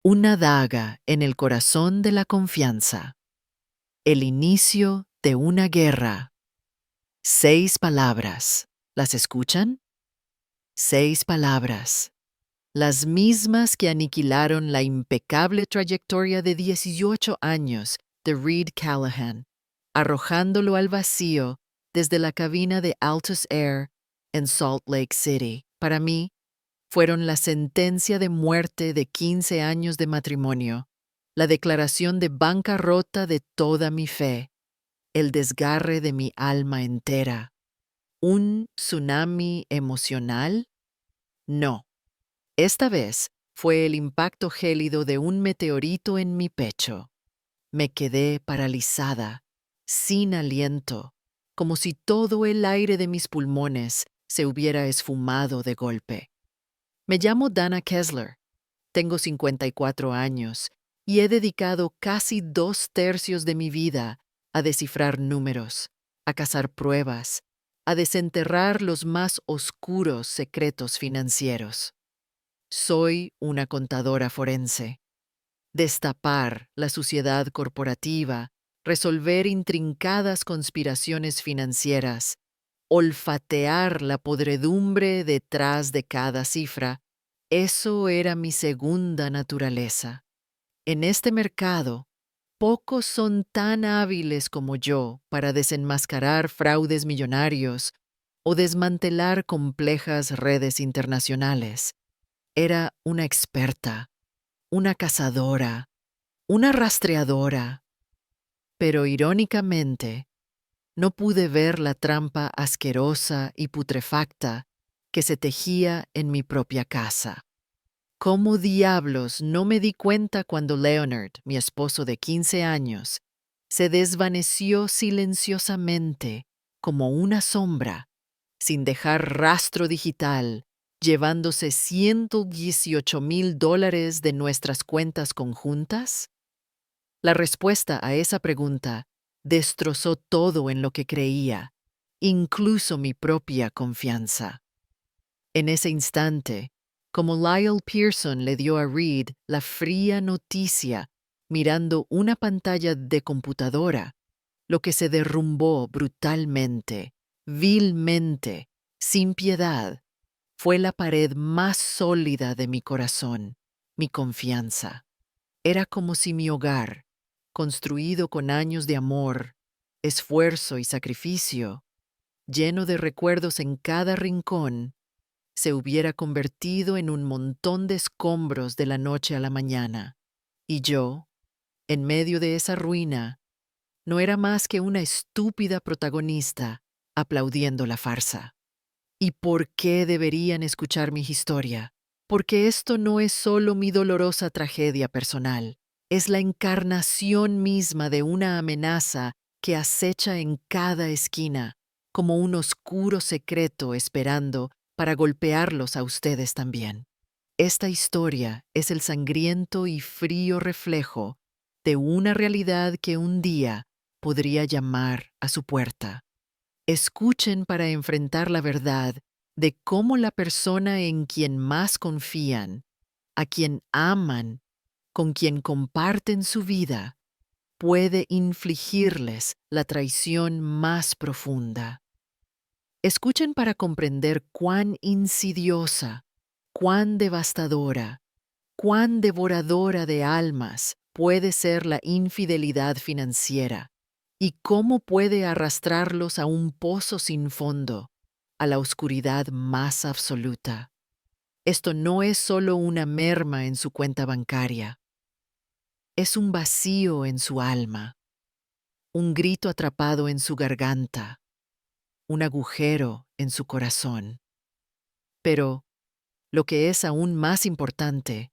Una daga en el corazón de la confianza. El inicio de una guerra. 6 palabras. ¿Las escuchan? 6 palabras. Las mismas que aniquilaron la impecable trayectoria de 18 años de Reed Callahan, arrojándolo al vacío desde la cabina de Altus Air en Salt Lake City. Para mí, fueron la sentencia de muerte de 15 años de matrimonio, la declaración de bancarrota de toda mi fe, el desgarre de mi alma entera. ¿Un tsunami emocional? No. Esta vez fue el impacto gélido de un meteorito en mi pecho. Me quedé paralizada, sin aliento, como si todo el aire de mis pulmones se hubiera esfumado de golpe. Me llamo Dana Kessler, tengo 54 años y he dedicado casi 2/3 de mi vida a descifrar números, a cazar pruebas, a desenterrar los más oscuros secretos financieros. Soy una contadora forense. Destapar la suciedad corporativa, resolver intrincadas conspiraciones financieras, olfatear la podredumbre detrás de cada cifra, eso era mi segunda naturaleza. En este mercado, pocos son tan hábiles como yo para desenmascarar fraudes millonarios o desmantelar complejas redes internacionales. Era una experta, una cazadora, una rastreadora. Pero irónicamente, no pude ver la trampa asquerosa y putrefacta que se tejía en mi propia casa. ¿Cómo diablos no me di cuenta cuando Leonard, mi esposo de 15 años, se desvaneció silenciosamente como una sombra, sin dejar rastro digital, llevándose $118,000 de nuestras cuentas conjuntas? La respuesta a esa pregunta destrozó todo en lo que creía, incluso mi propia confianza. En ese instante, como Lyle Pearson le dio a Reed la fría noticia mirando una pantalla de computadora, lo que se derrumbó brutalmente, vilmente, sin piedad, fue la pared más sólida de mi corazón, mi confianza. Era como si mi hogar, construido con años de amor, esfuerzo y sacrificio, lleno de recuerdos en cada rincón, se hubiera convertido en un montón de escombros de la noche a la mañana. Y yo, en medio de esa ruina, no era más que una estúpida protagonista aplaudiendo la farsa. ¿Y por qué deberían escuchar mi historia? Porque esto no es solo mi dolorosa tragedia personal, es la encarnación misma de una amenaza que acecha en cada esquina, como un oscuro secreto esperando para golpearlos a ustedes también. Esta historia es el sangriento y frío reflejo de una realidad que un día podría llamar a su puerta. Escuchen para enfrentar la verdad de cómo la persona en quien más confían, a quien aman, con quien comparten su vida, puede infligirles la traición más profunda. Escuchen para comprender cuán insidiosa, cuán devastadora, cuán devoradora de almas puede ser la infidelidad financiera y cómo puede arrastrarlos a un pozo sin fondo, a la oscuridad más absoluta. Esto no es solo una merma en su cuenta bancaria, es un vacío en su alma, un grito atrapado en su garganta, un agujero en su corazón. Pero, lo que es aún más importante,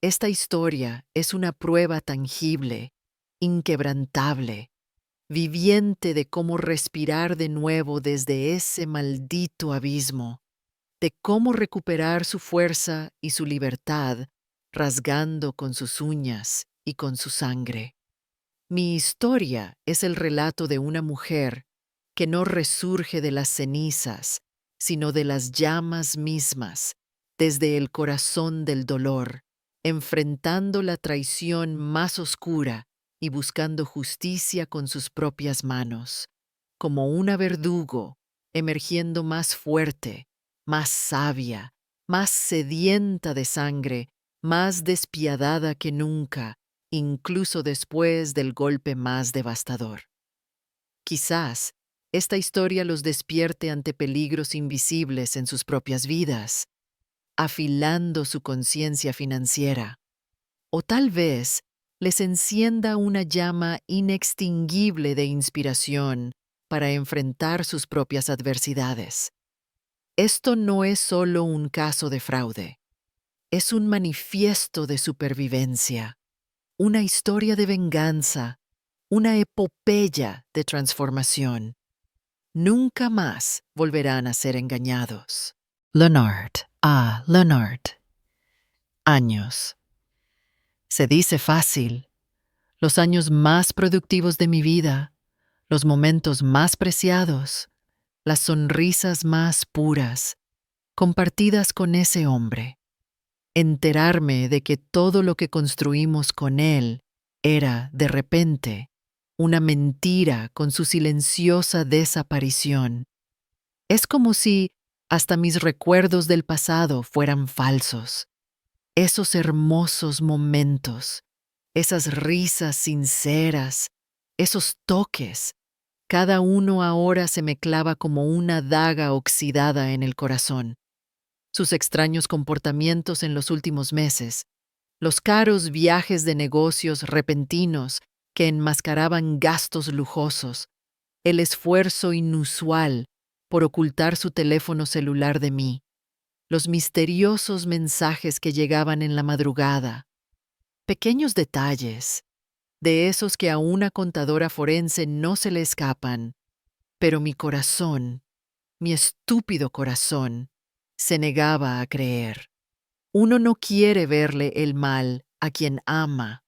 esta historia es una prueba tangible, inquebrantable, viviente de cómo respirar de nuevo desde ese maldito abismo, de cómo recuperar su fuerza y su libertad rasgando con sus uñas y con su sangre. Mi historia es el relato de una mujer que no resurge de las cenizas, sino de las llamas mismas, desde el corazón del dolor, enfrentando la traición más oscura y buscando justicia con sus propias manos, como una verdugo, emergiendo más fuerte, más sabia, más sedienta de sangre, más despiadada que nunca, incluso después del golpe más devastador. Quizás esta historia los despierte ante peligros invisibles en sus propias vidas, afilando su conciencia financiera. O tal vez les encienda una llama inextinguible de inspiración para enfrentar sus propias adversidades. Esto no es solo un caso de fraude, es un manifiesto de supervivencia, una historia de venganza, una epopeya de transformación. Nunca más volverán a ser engañados. Leonard. Leonard. Años. Se dice fácil. Los años más productivos de mi vida, los momentos más preciados, las sonrisas más puras, compartidas con ese hombre. Enterarme de que todo lo que construimos con él era, de repente, una mentira con su silenciosa desaparición. Es como si hasta mis recuerdos del pasado fueran falsos. Esos hermosos momentos, esas risas sinceras, esos toques, cada uno ahora se me clava como una daga oxidada en el corazón. Sus extraños comportamientos en los últimos meses, los caros viajes de negocios repentinos que enmascaraban gastos lujosos, el esfuerzo inusual por ocultar su teléfono celular de mí, los misteriosos mensajes que llegaban en la madrugada, pequeños detalles, de esos que a una contadora forense no se le escapan, pero mi corazón, mi estúpido corazón, se negaba a creer. Uno no quiere verle el mal a quien ama,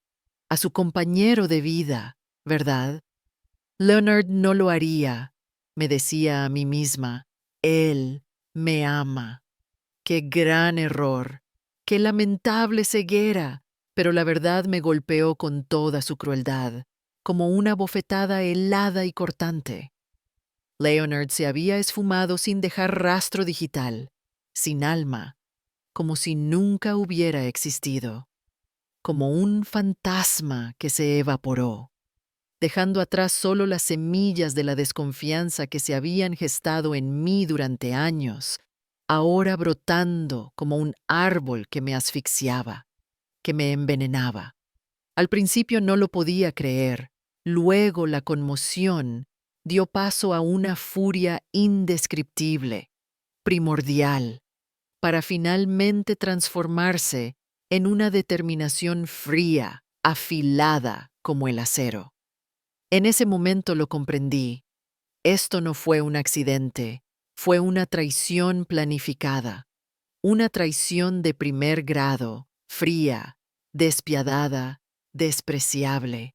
a su compañero de vida, ¿verdad? Leonard no lo haría, me decía a mí misma. Él me ama. ¡Qué gran error! ¡Qué lamentable ceguera! Pero la verdad me golpeó con toda su crueldad, como una bofetada helada y cortante. Leonard se había esfumado sin dejar rastro digital, sin alma, como si nunca hubiera existido, como un fantasma que se evaporó, dejando atrás solo las semillas de la desconfianza que se habían gestado en mí durante años, ahora brotando como un árbol que me asfixiaba, que me envenenaba. Al principio no lo podía creer, luego la conmoción dio paso a una furia indescriptible, primordial, para finalmente transformarse en una determinación fría, afilada como el acero. En ese momento lo comprendí. Esto no fue un accidente, fue una traición planificada, una traición de primer grado, fría, despiadada, despreciable.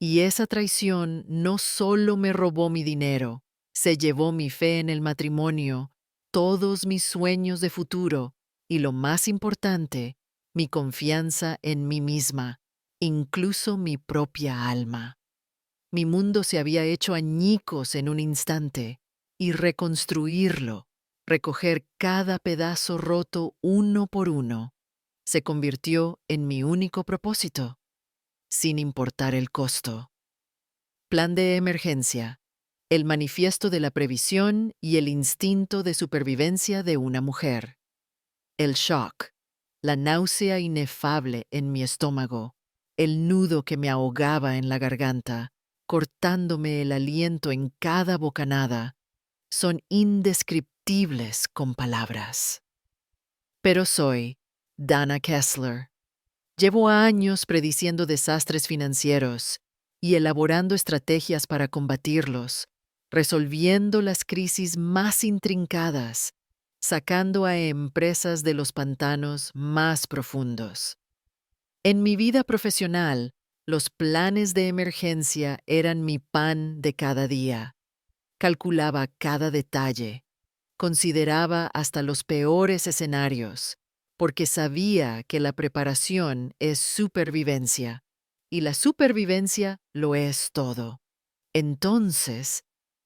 Y esa traición no solo me robó mi dinero, se llevó mi fe en el matrimonio, todos mis sueños de futuro y, lo más importante, mi confianza en mí misma, incluso mi propia alma. Mi mundo se había hecho añicos en un instante, y reconstruirlo, recoger cada pedazo roto uno por uno, se convirtió en mi único propósito, sin importar el costo. Plan de emergencia, el manifiesto de la previsión y el instinto de supervivencia de una mujer. El shock, la náusea inefable en mi estómago, el nudo que me ahogaba en la garganta, cortándome el aliento en cada bocanada, son indescriptibles con palabras. Pero soy Dana Kessler. Llevo años prediciendo desastres financieros y elaborando estrategias para combatirlos, resolviendo las crisis más intrincadas, sacando a empresas de los pantanos más profundos. En mi vida profesional, los planes de emergencia eran mi pan de cada día. Calculaba cada detalle, consideraba hasta los peores escenarios, porque sabía que la preparación es supervivencia, y la supervivencia lo es todo. Entonces,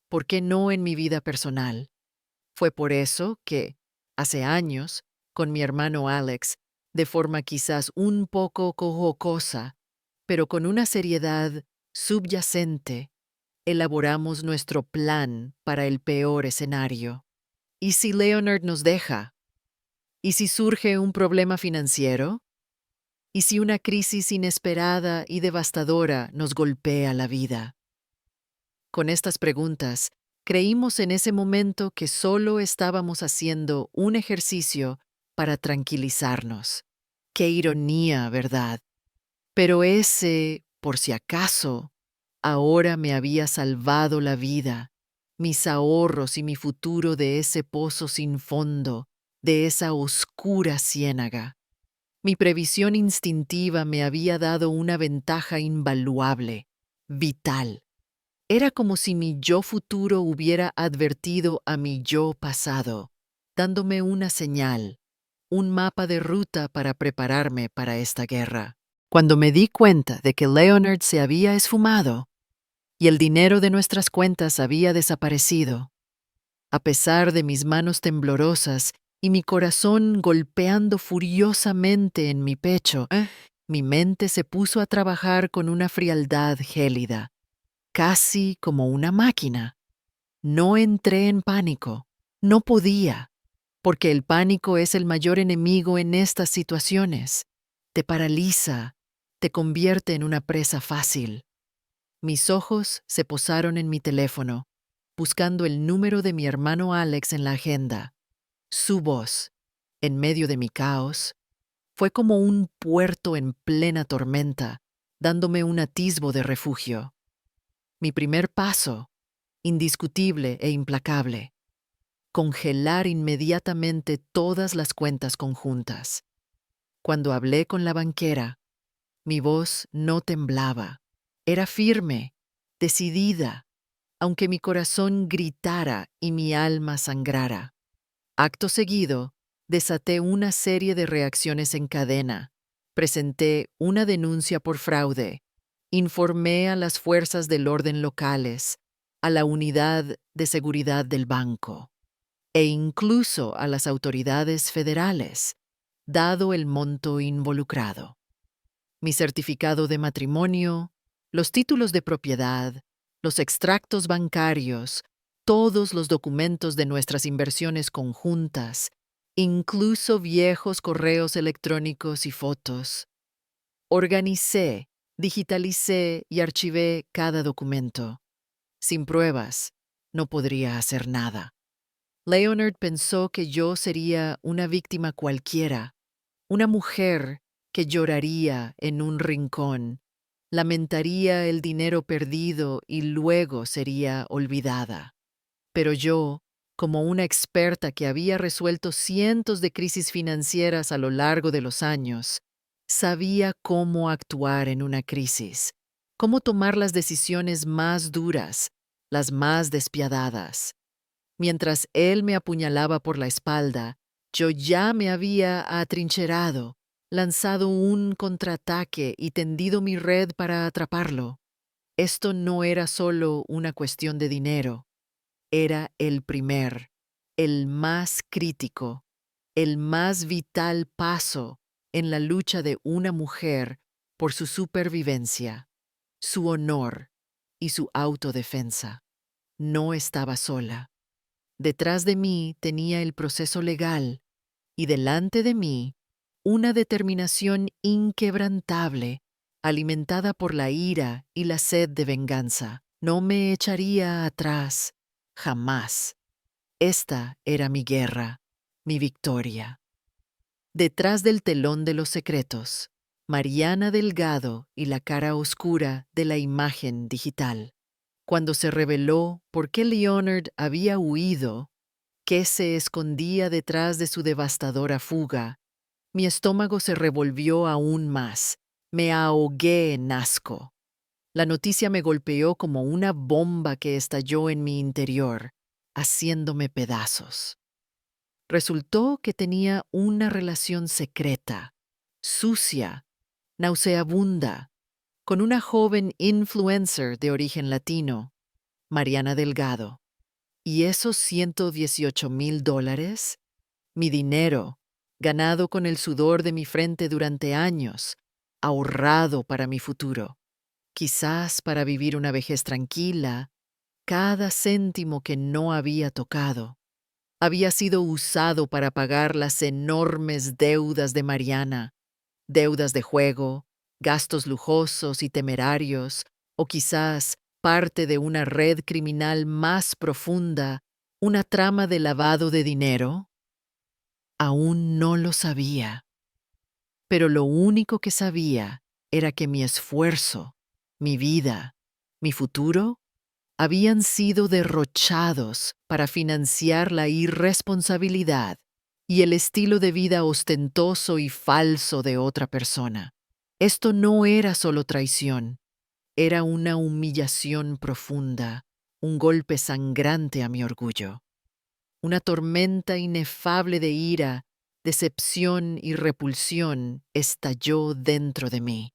¿por qué no en mi vida personal? Fue por eso que, hace años, con mi hermano Alex, de forma quizás un poco jocosa, pero con una seriedad subyacente, elaboramos nuestro plan para el peor escenario. ¿Y si Leonard nos deja? ¿Y si surge un problema financiero? ¿Y si una crisis inesperada y devastadora nos golpea la vida? Con estas preguntas, creímos en ese momento que solo estábamos haciendo un ejercicio para tranquilizarnos. Qué ironía, ¿verdad? Pero ese, por si acaso, ahora me había salvado la vida, mis ahorros y mi futuro de ese pozo sin fondo, de esa oscura ciénaga. Mi previsión instintiva me había dado una ventaja invaluable, vital. Era como si mi yo futuro hubiera advertido a mi yo pasado, dándome una señal, un mapa de ruta para prepararme para esta guerra. Cuando me di cuenta de que Leonard se había esfumado y el dinero de nuestras cuentas había desaparecido, a pesar de mis manos temblorosas y mi corazón golpeando furiosamente en mi pecho, mi mente se puso a trabajar con una frialdad gélida, casi como una máquina. No entré en pánico. No podía, porque el pánico es el mayor enemigo en estas situaciones. Te paraliza, te convierte en una presa fácil. Mis ojos se posaron en mi teléfono, buscando el número de mi hermano Alex en la agenda. Su voz, en medio de mi caos, fue como un puerto en plena tormenta, dándome un atisbo de refugio. Mi primer paso, indiscutible e implacable, congelar inmediatamente todas las cuentas conjuntas. Cuando hablé con la banquera, mi voz no temblaba. Era firme, decidida, aunque mi corazón gritara y mi alma sangrara. Acto seguido, desaté una serie de reacciones en cadena. Presenté una denuncia por fraude. Informé a las fuerzas del orden locales, a la unidad de seguridad del banco e incluso a las autoridades federales, dado el monto involucrado. Mi certificado de matrimonio, los títulos de propiedad, los extractos bancarios, todos los documentos de nuestras inversiones conjuntas, incluso viejos correos electrónicos y fotos. Organicé, digitalicé y archivé cada documento. Sin pruebas, no podría hacer nada. Leonard pensó que yo sería una víctima cualquiera, una mujer que lloraría en un rincón, lamentaría el dinero perdido y luego sería olvidada. Pero yo, como una experta que había resuelto cientos de crisis financieras a lo largo de los años, sabía cómo actuar en una crisis, cómo tomar las decisiones más duras, las más despiadadas. Mientras él me apuñalaba por la espalda, yo ya me había atrincherado, lanzado un contraataque y tendido mi red para atraparlo. Esto no era solo una cuestión de dinero, era el más crítico, el más vital paso en la lucha de una mujer por su supervivencia, su honor y su autodefensa. No estaba sola. Detrás de mí tenía el proceso legal y delante de mí una determinación inquebrantable, alimentada por la ira y la sed de venganza. No me echaría atrás, jamás. Esta era mi guerra, mi victoria. Detrás del telón de los secretos, Mariana Delgado y la cara oscura de la imagen digital. Cuando se reveló por qué Leonard había huido, qué se escondía detrás de su devastadora fuga, mi estómago se revolvió aún más. Me ahogué en asco. La noticia me golpeó como una bomba que estalló en mi interior, haciéndome pedazos. Resultó que tenía una relación secreta, sucia, nauseabunda, con una joven influencer de origen latino, Mariana Delgado. ¿Y esos $118,000? Mi dinero, ganado con el sudor de mi frente durante años, ahorrado para mi futuro, quizás para vivir una vejez tranquila, cada céntimo que no había tocado había sido usado para pagar las enormes deudas de Mariana, deudas de juego, gastos lujosos y temerarios, o quizás parte de una red criminal más profunda, una trama de lavado de dinero. Aún no lo sabía, pero lo único que sabía era que mi esfuerzo, mi vida, mi futuro habían sido derrochados para financiar la irresponsabilidad y el estilo de vida ostentoso y falso de otra persona. Esto no era solo traición, era una humillación profunda, un golpe sangrante a mi orgullo. Una tormenta inefable de ira, decepción y repulsión estalló dentro de mí.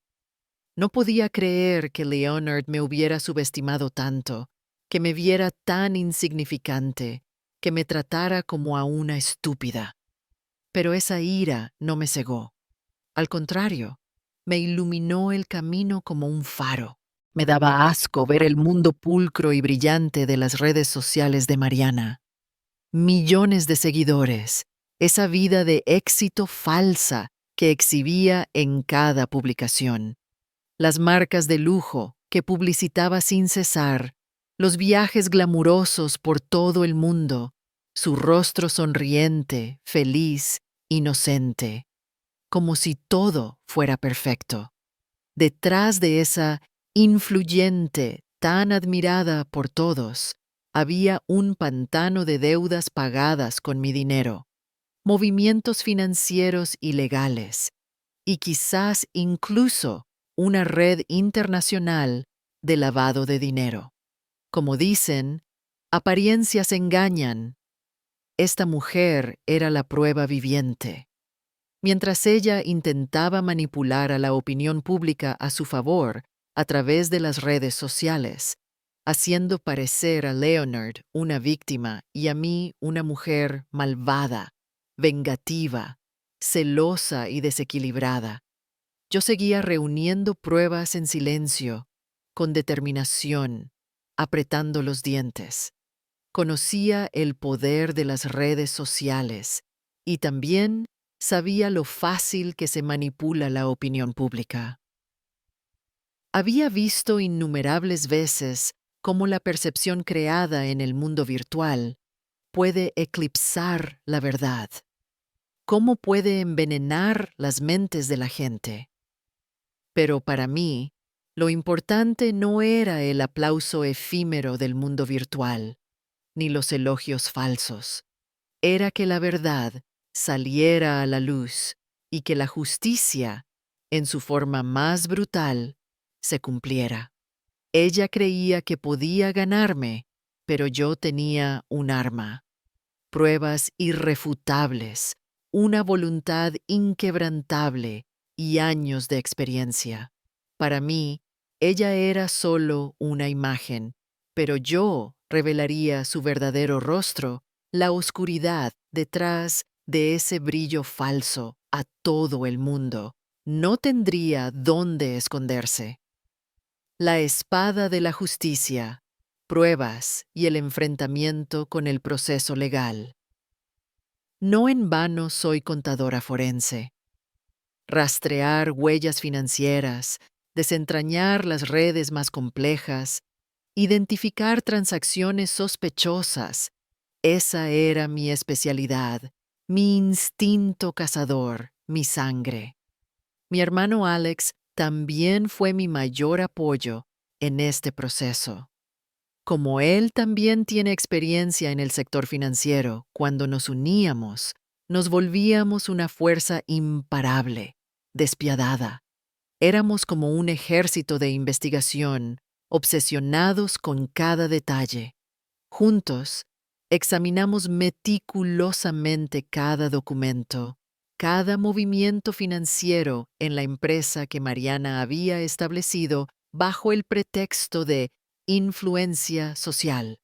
No podía creer que Leonard me hubiera subestimado tanto, que me viera tan insignificante, que me tratara como a una estúpida. Pero esa ira no me cegó. Al contrario, me iluminó el camino como un faro. Me daba asco ver el mundo pulcro y brillante de las redes sociales de Mariana. Millones de seguidores, esa vida de éxito falsa que exhibía en cada publicación. Las marcas de lujo que publicitaba sin cesar, los viajes glamurosos por todo el mundo, su rostro sonriente, feliz, inocente, como si todo fuera perfecto. Detrás de esa influyente, tan admirada por todos, había un pantano de deudas pagadas con mi dinero, movimientos financieros ilegales y quizás incluso una red internacional de lavado de dinero. Como dicen, apariencias engañan. Esta mujer era la prueba viviente. Mientras ella intentaba manipular a la opinión pública a su favor a través de las redes sociales, haciendo parecer a Leonard una víctima y a mí una mujer malvada, vengativa, celosa y desequilibrada, yo seguía reuniendo pruebas en silencio, con determinación, apretando los dientes. Conocía el poder de las redes sociales y también sabía lo fácil que se manipula la opinión pública. Había visto innumerables veces cómo la percepción creada en el mundo virtual puede eclipsar la verdad, cómo puede envenenar las mentes de la gente. Pero para mí, lo importante no era el aplauso efímero del mundo virtual, ni los elogios falsos. Era que la verdad saliera a la luz y que la justicia, en su forma más brutal, se cumpliera. Ella creía que podía ganarme, pero yo tenía un arma, pruebas irrefutables, una voluntad inquebrantable y años de experiencia. Para mí, ella era solo una imagen, pero yo revelaría su verdadero rostro, la oscuridad detrás de ese brillo falso a todo el mundo. No tendría dónde esconderse. La espada de la justicia, pruebas y el enfrentamiento con el proceso legal. No en vano soy contadora forense. Rastrear huellas financieras, desentrañar las redes más complejas, identificar transacciones sospechosas, esa era mi especialidad, mi instinto cazador, mi sangre. Mi hermano Alex también fue mi mayor apoyo en este proceso. Como él también tiene experiencia en el sector financiero, cuando nos uníamos, nos volvíamos una fuerza imparable, despiadada. Éramos como un ejército de investigación, obsesionados con cada detalle. Juntos, Examinamos meticulosamente cada documento, cada movimiento financiero en la empresa que Mariana había establecido bajo el pretexto de influencia social.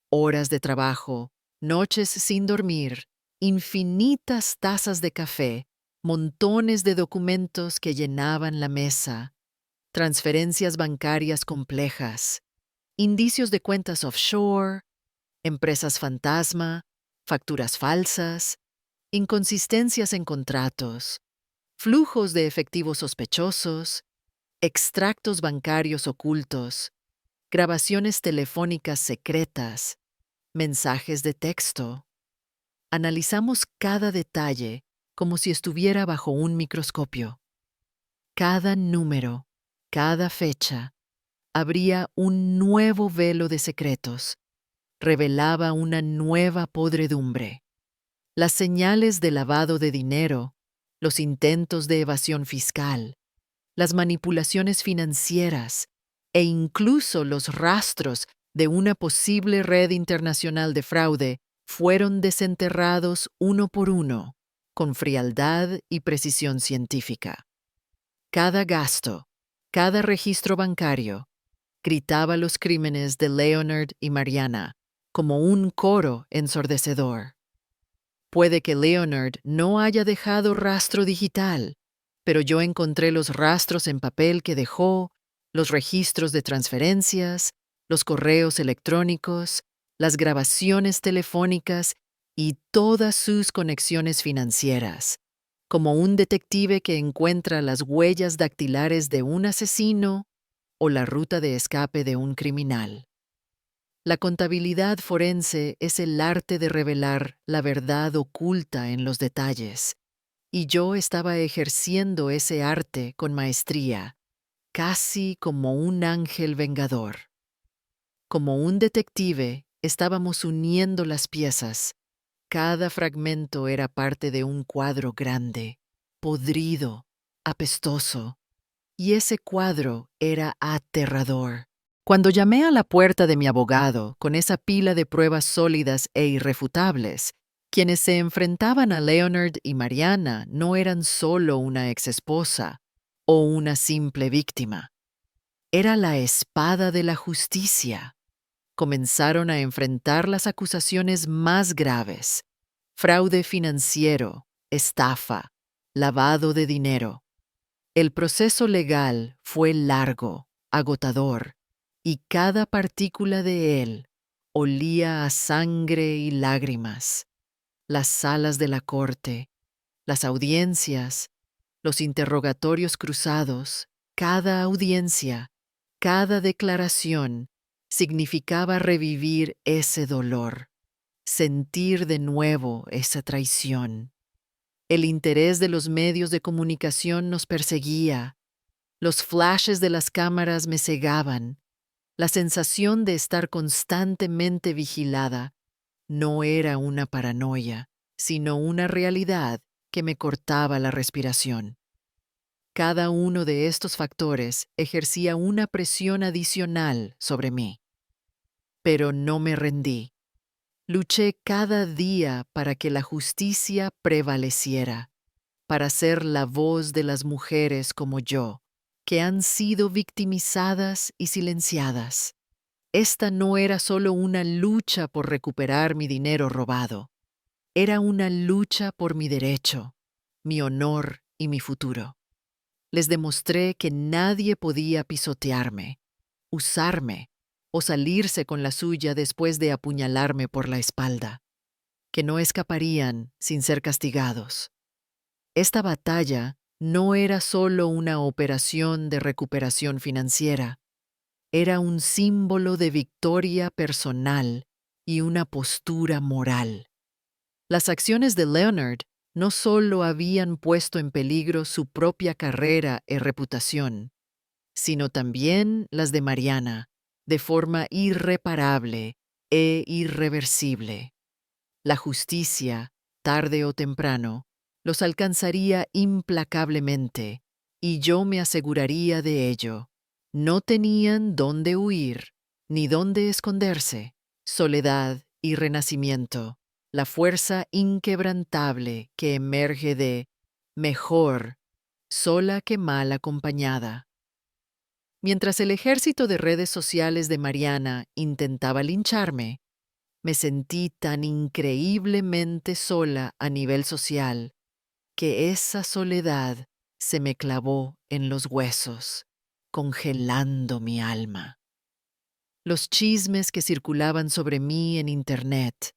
Horas de trabajo, noches sin dormir, infinitas tazas de café, montones de documentos que llenaban la mesa, transferencias bancarias complejas, indicios de cuentas offshore, empresas fantasma, facturas falsas, inconsistencias en contratos, flujos de efectivos sospechosos, extractos bancarios ocultos, grabaciones telefónicas secretas, mensajes de texto. Analizamos cada detalle como si estuviera bajo un microscopio. Cada número, cada fecha, abría un nuevo velo de secretos, revelaba una nueva podredumbre. Las señales de lavado de dinero, los intentos de evasión fiscal, las manipulaciones financieras e incluso los rastros de una posible red internacional de fraude fueron desenterrados uno por uno, con frialdad y precisión científica. Cada gasto, cada registro bancario, gritaba los crímenes de Leonard y Mariana como un coro ensordecedor. Puede que Leonard no haya dejado rastro digital, pero yo encontré los rastros en papel que dejó, los registros de transferencias, los correos electrónicos, las grabaciones telefónicas y todas sus conexiones financieras, como un detective que encuentra las huellas dactilares de un asesino o la ruta de escape de un criminal. La contabilidad forense es el arte de revelar la verdad oculta en los detalles, y yo estaba ejerciendo ese arte con maestría, casi como un ángel vengador. Como un detective, estábamos uniendo las piezas. Cada fragmento era parte de un cuadro grande, podrido, apestoso, y ese cuadro era aterrador. Cuando llamé a la puerta de mi abogado con esa pila de pruebas sólidas e irrefutables, quienes se enfrentaban a Leonard y Mariana no eran solo una exesposa o una simple víctima. Era la espada de la justicia. Comenzaron a enfrentar las acusaciones más graves: fraude financiero, estafa, lavado de dinero. El proceso legal fue largo, agotador, y cada partícula de él olía a sangre y lágrimas. Las salas de la corte, las audiencias, los interrogatorios cruzados, cada audiencia, cada declaración significaba revivir ese dolor, sentir de nuevo esa traición. El interés de los medios de comunicación nos perseguía. Los flashes de las cámaras me cegaban. La sensación de estar constantemente vigilada no era una paranoia, sino una realidad que me cortaba la respiración. Cada uno de estos factores ejercía una presión adicional sobre mí. Pero no me rendí. Luché cada día para que la justicia prevaleciera, para ser la voz de las mujeres como yo, que han sido victimizadas y silenciadas. Esta no era solo una lucha por recuperar mi dinero robado, era una lucha por mi derecho, mi honor y mi futuro. Les demostré que nadie podía pisotearme, usarme o salirse con la suya después de apuñalarme por la espalda, que no escaparían sin ser castigados. Esta batalla no era solo una operación de recuperación financiera, era un símbolo de victoria personal y una postura moral. Las acciones de Leonard no solo habían puesto en peligro su propia carrera y reputación, sino también las de Mariana, de forma irreparable e irreversible. La justicia, tarde o temprano, los alcanzaría implacablemente, y yo me aseguraría de ello. No tenían dónde huir, ni dónde esconderse. Soledad y renacimiento, la fuerza inquebrantable que emerge de mejor sola que mal acompañada. Mientras el ejército de redes sociales de Mariana intentaba lincharme, me sentí tan increíblemente sola a nivel social que esa soledad se me clavó en los huesos, congelando mi alma. Los chismes que circulaban sobre mí en Internet,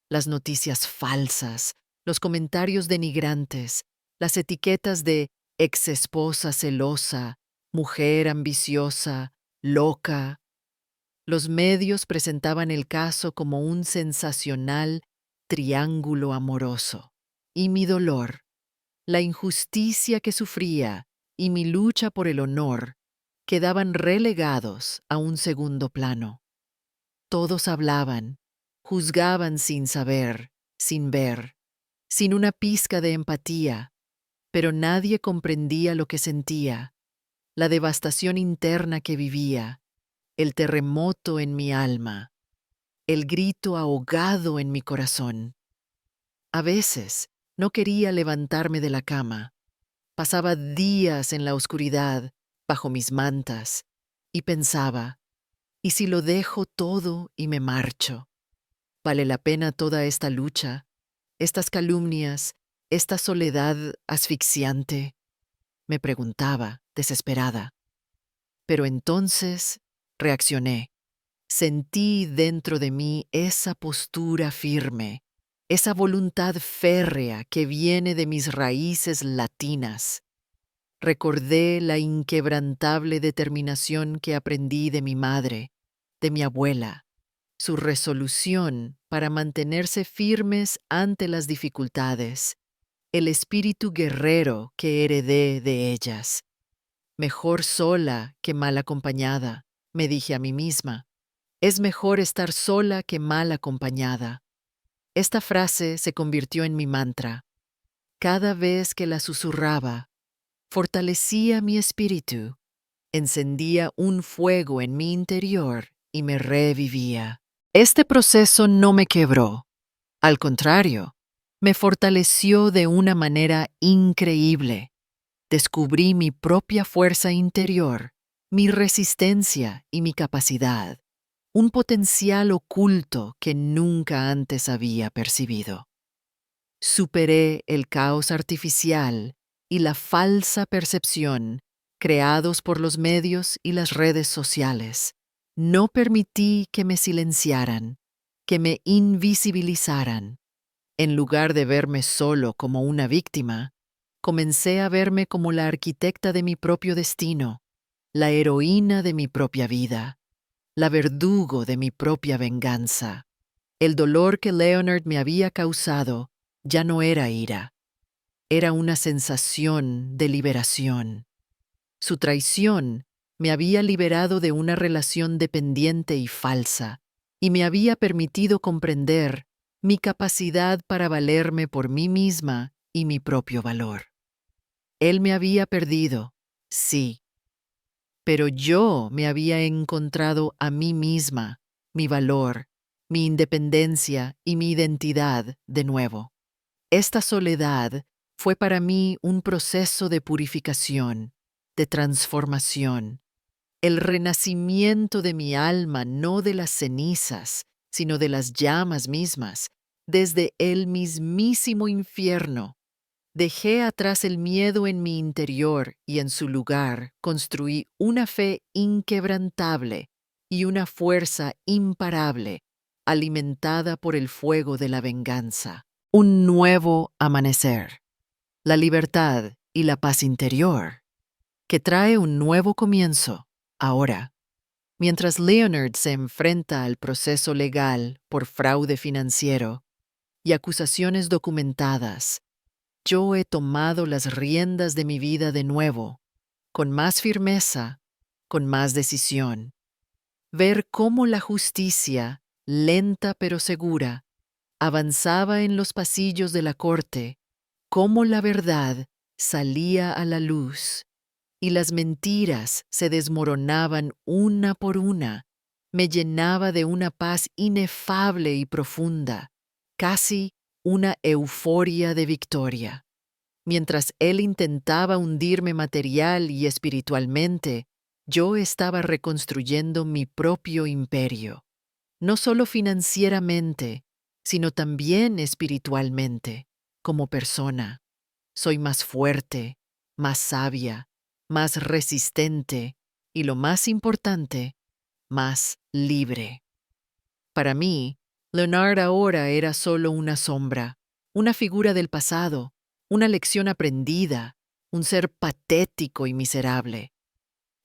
las noticias falsas, los comentarios denigrantes, las etiquetas de exesposa celosa, mujer ambiciosa, loca. Los medios presentaban el caso como un sensacional triángulo amoroso. Y mi dolor, la injusticia que sufría y mi lucha por el honor quedaban relegados a un segundo plano. Todos hablaban, juzgaban sin saber, sin ver, sin una pizca de empatía, pero nadie comprendía lo que sentía, la devastación interna que vivía, el terremoto en mi alma, el grito ahogado en mi corazón. A veces no quería levantarme de la cama. Pasaba días en la oscuridad, bajo mis mantas, y pensaba, ¿y si lo dejo todo y me marcho? ¿Vale la pena toda esta lucha, estas calumnias, esta soledad asfixiante? Me preguntaba, desesperada. Pero entonces reaccioné. Sentí dentro de mí esa postura firme, esa voluntad férrea que viene de mis raíces latinas. Recordé la inquebrantable determinación que aprendí de mi madre, de mi abuela, su resolución para mantenerse firmes ante las dificultades, el espíritu guerrero que heredé de ellas. Mejor sola que mal acompañada, me dije a mí misma. Es mejor estar sola que mal acompañada. Esta frase se convirtió en mi mantra. Cada vez que la susurraba, fortalecía mi espíritu, encendía un fuego en mi interior y me revivía. Este proceso no me quebró. Al contrario, me fortaleció de una manera increíble. Descubrí mi propia fuerza interior, mi resistencia y mi capacidad, un potencial oculto que nunca antes había percibido. Superé el caos artificial y la falsa percepción creados por los medios y las redes sociales. No permití que me silenciaran, que me invisibilizaran. En lugar de verme solo como una víctima, comencé a verme como la arquitecta de mi propio destino, la heroína de mi propia vida, la verdugo de mi propia venganza. El dolor que Leonard me había causado ya no era ira, era una sensación de liberación. Su traición me había liberado de una relación dependiente y falsa, y me había permitido comprender mi capacidad para valerme por mí misma y mi propio valor. Él me había perdido, sí, pero yo me había encontrado a mí misma, mi valor, mi independencia y mi identidad de nuevo. Esta soledad fue para mí un proceso de purificación, de transformación, el renacimiento de mi alma no de las cenizas, sino de las llamas mismas, desde el mismísimo infierno. Dejé atrás el miedo en mi interior y en su lugar construí una fe inquebrantable y una fuerza imparable, alimentada por el fuego de la venganza. Un nuevo amanecer, la libertad y la paz interior, que trae un nuevo comienzo, ahora. Mientras Leonard se enfrenta al proceso legal por fraude financiero y acusaciones documentadas, yo he tomado las riendas de mi vida de nuevo, con más firmeza, con más decisión. Ver cómo la justicia, lenta pero segura, avanzaba en los pasillos de la corte, cómo la verdad salía a la luz y las mentiras se desmoronaban una por una, me llenaba de una paz inefable y profunda, casi una euforia de victoria. Mientras él intentaba hundirme material y espiritualmente, yo estaba reconstruyendo mi propio imperio, no solo financieramente, sino también espiritualmente, como persona. Soy más fuerte, más sabia, más resistente y, lo más importante, más libre. Para mí, Leonard ahora era solo una sombra, una figura del pasado, una lección aprendida, un ser patético y miserable.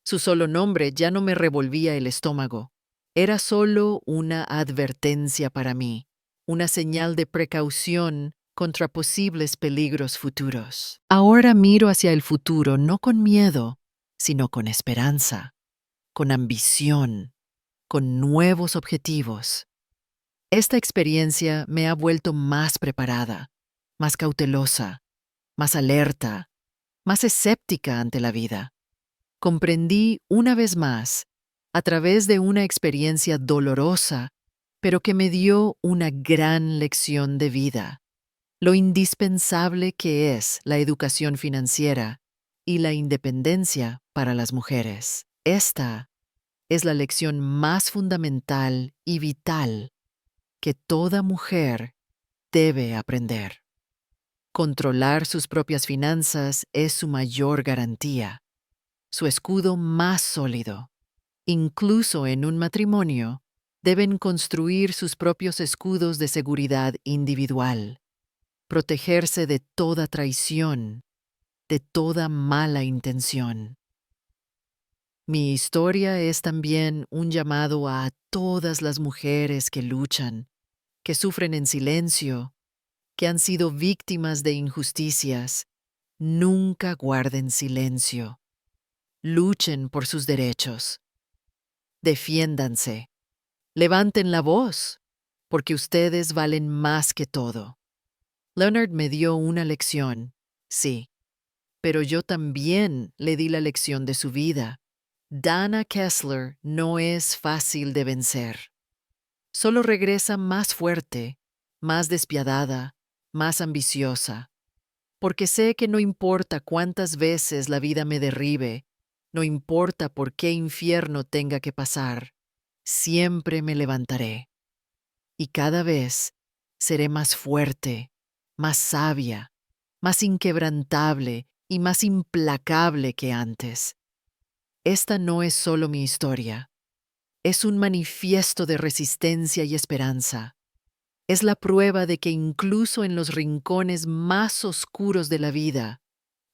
Su solo nombre ya no me revolvía el estómago. Era solo una advertencia para mí, una señal de precaución contra posibles peligros futuros. Ahora miro hacia el futuro no con miedo, sino con esperanza, con ambición, con nuevos objetivos. Esta experiencia me ha vuelto más preparada, más cautelosa, más alerta, más escéptica ante la vida. Comprendí una vez más, a través de una experiencia dolorosa, pero que me dio una gran lección de vida, lo indispensable que es la educación financiera y la independencia para las mujeres. Esta es la lección más fundamental y vital que toda mujer debe aprender. Controlar sus propias finanzas es su mayor garantía, su escudo más sólido. Incluso en un matrimonio, deben construir sus propios escudos de seguridad individual, protegerse de toda traición, de toda mala intención. Mi historia es también un llamado a todas las mujeres que luchan, que sufren en silencio, que han sido víctimas de injusticias. Nunca guarden silencio. Luchen por sus derechos. Defiéndanse. Levanten la voz, porque ustedes valen más que todo. Leonard me dio una lección, sí, pero yo también le di la lección de su vida. Dana Kessler no es fácil de vencer. Solo regresa más fuerte, más despiadada, más ambiciosa. Porque sé que no importa cuántas veces la vida me derribe, no importa por qué infierno tenga que pasar, siempre me levantaré. Y cada vez seré más fuerte, más sabia, más inquebrantable y más implacable que antes. Esta no es solo mi historia, es un manifiesto de resistencia y esperanza. Es la prueba de que incluso en los rincones más oscuros de la vida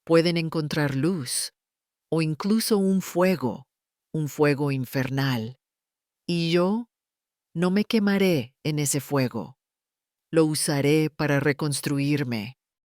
pueden encontrar luz o incluso un fuego infernal. Y yo no me quemaré en ese fuego. Lo usaré para reconstruirme,